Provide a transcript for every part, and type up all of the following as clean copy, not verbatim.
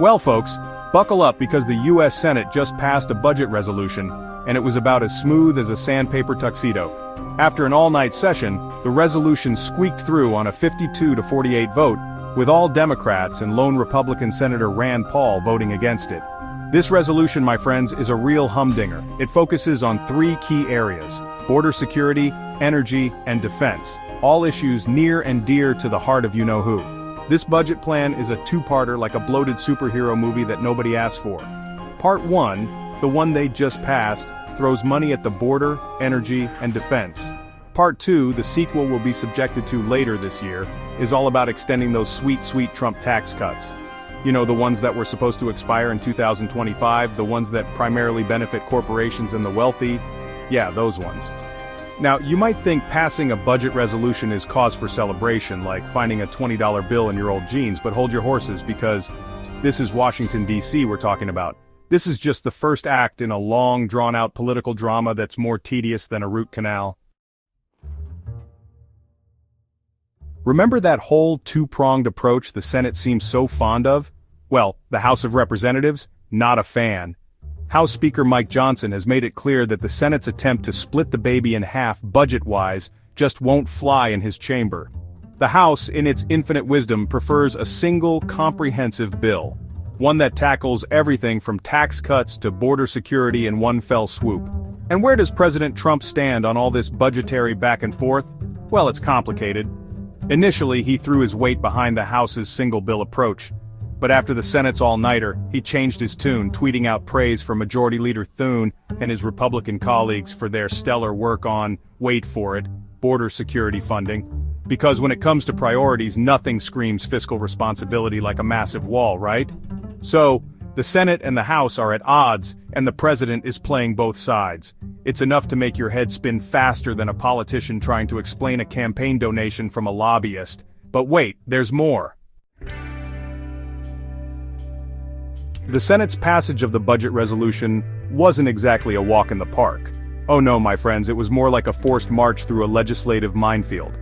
Well folks, buckle up because the US Senate just passed a budget resolution, and it was about as smooth as a sandpaper tuxedo. After an all-night session, the resolution squeaked through on a 52-48 vote, with all Democrats and lone Republican Senator Rand Paul voting against it. This resolution, my friends, is a real humdinger. It focuses on three key areas: border security, energy, and defense, all issues near and dear to the heart of you-know-who. This budget plan is a two-parter like a bloated superhero movie that nobody asked for. Part 1, the one they just passed, throws money at the border, energy, and defense. Part 2, the sequel we'll be subjected to later this year, is all about extending those sweet Trump tax cuts. You know, the ones that were supposed to expire in 2025, the ones that primarily benefit corporations and the wealthy. Yeah, those ones. Now, you might think passing a budget resolution is cause for celebration, like finding a $20 bill in your old jeans, but hold your horses because this is Washington, D.C. we're talking about. This is just the first act in a long, drawn-out political drama that's more tedious than a root canal. Remember that whole two-pronged approach the Senate seems so fond of? Well, the House of Representatives? Not a fan. House Speaker Mike Johnson has made it clear that the Senate's attempt to split the baby in half budget-wise just won't fly in his chamber. The House, in its infinite wisdom, prefers a single, comprehensive bill. One that tackles everything from tax cuts to border security in one fell swoop. And where does President Trump stand on all this budgetary back and forth? Well, it's complicated. Initially, he threw his weight behind the House's single bill approach. But after the Senate's all-nighter, he changed his tune, tweeting out praise for Majority Leader Thune and his Republican colleagues for their stellar work on, wait for it, border security funding. Because when it comes to priorities, nothing screams fiscal responsibility like a massive wall, right? So, the Senate and the House are at odds, and the president is playing both sides. It's enough to make your head spin faster than a politician trying to explain a campaign donation from a lobbyist. But wait, there's more. The Senate's passage of the budget resolution wasn't exactly a walk in the park. Oh no, my friends, it was more like a forced march through a legislative minefield.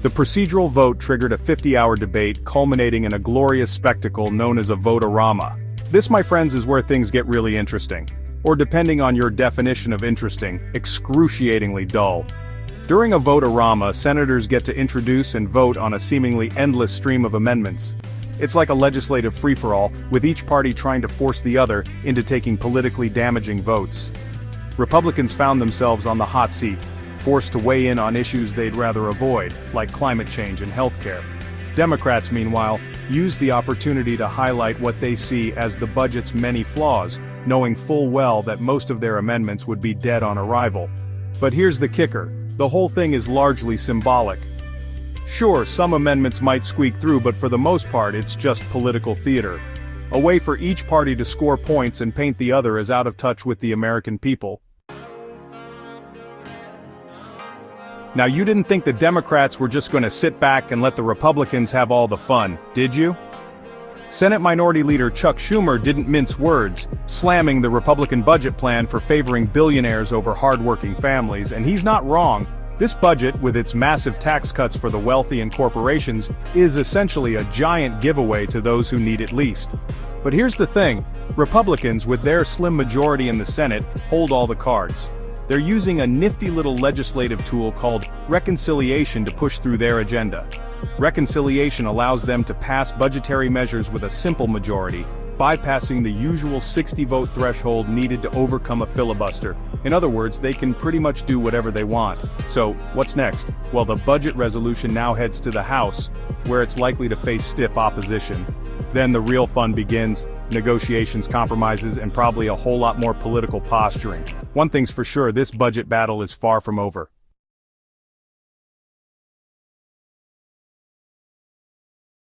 The procedural vote triggered a 50-hour debate culminating in a glorious spectacle known as a vote-a-rama. This, my friends, is where things get really interesting. Or depending on your definition of interesting, excruciatingly dull. During a vote-a-rama, senators get to introduce and vote on a seemingly endless stream of amendments. It's like a legislative free-for-all, with each party trying to force the other into taking politically damaging votes. Republicans found themselves on the hot seat, forced to weigh in on issues they'd rather avoid, like climate change and healthcare. Democrats, meanwhile, used the opportunity to highlight what they see as the budget's many flaws, knowing full well that most of their amendments would be dead on arrival. But here's the kicker: the whole thing is largely symbolic. Sure, some amendments might squeak through, but for the most part it's just political theater. A way for each party to score points and paint the other as out of touch with the American people. Now, you didn't think the Democrats were just going to sit back and let the Republicans have all the fun, did you? Senate Minority Leader Chuck Schumer didn't mince words, slamming the Republican budget plan for favoring billionaires over hardworking families, and he's not wrong. This budget, with its massive tax cuts for the wealthy and corporations, is essentially a giant giveaway to those who need it least. But here's the thing: Republicans, with their slim majority in the Senate, hold all the cards. They're using a nifty little legislative tool called reconciliation to push through their agenda. Reconciliation allows them to pass budgetary measures with a simple majority, bypassing the usual 60-vote threshold needed to overcome a filibuster. In other words, they can pretty much do whatever they want. So, what's next? Well, the budget resolution now heads to the House, where it's likely to face stiff opposition. Then the real fun begins: negotiations, compromises, and probably a whole lot more political posturing. One thing's for sure, this budget battle is far from over.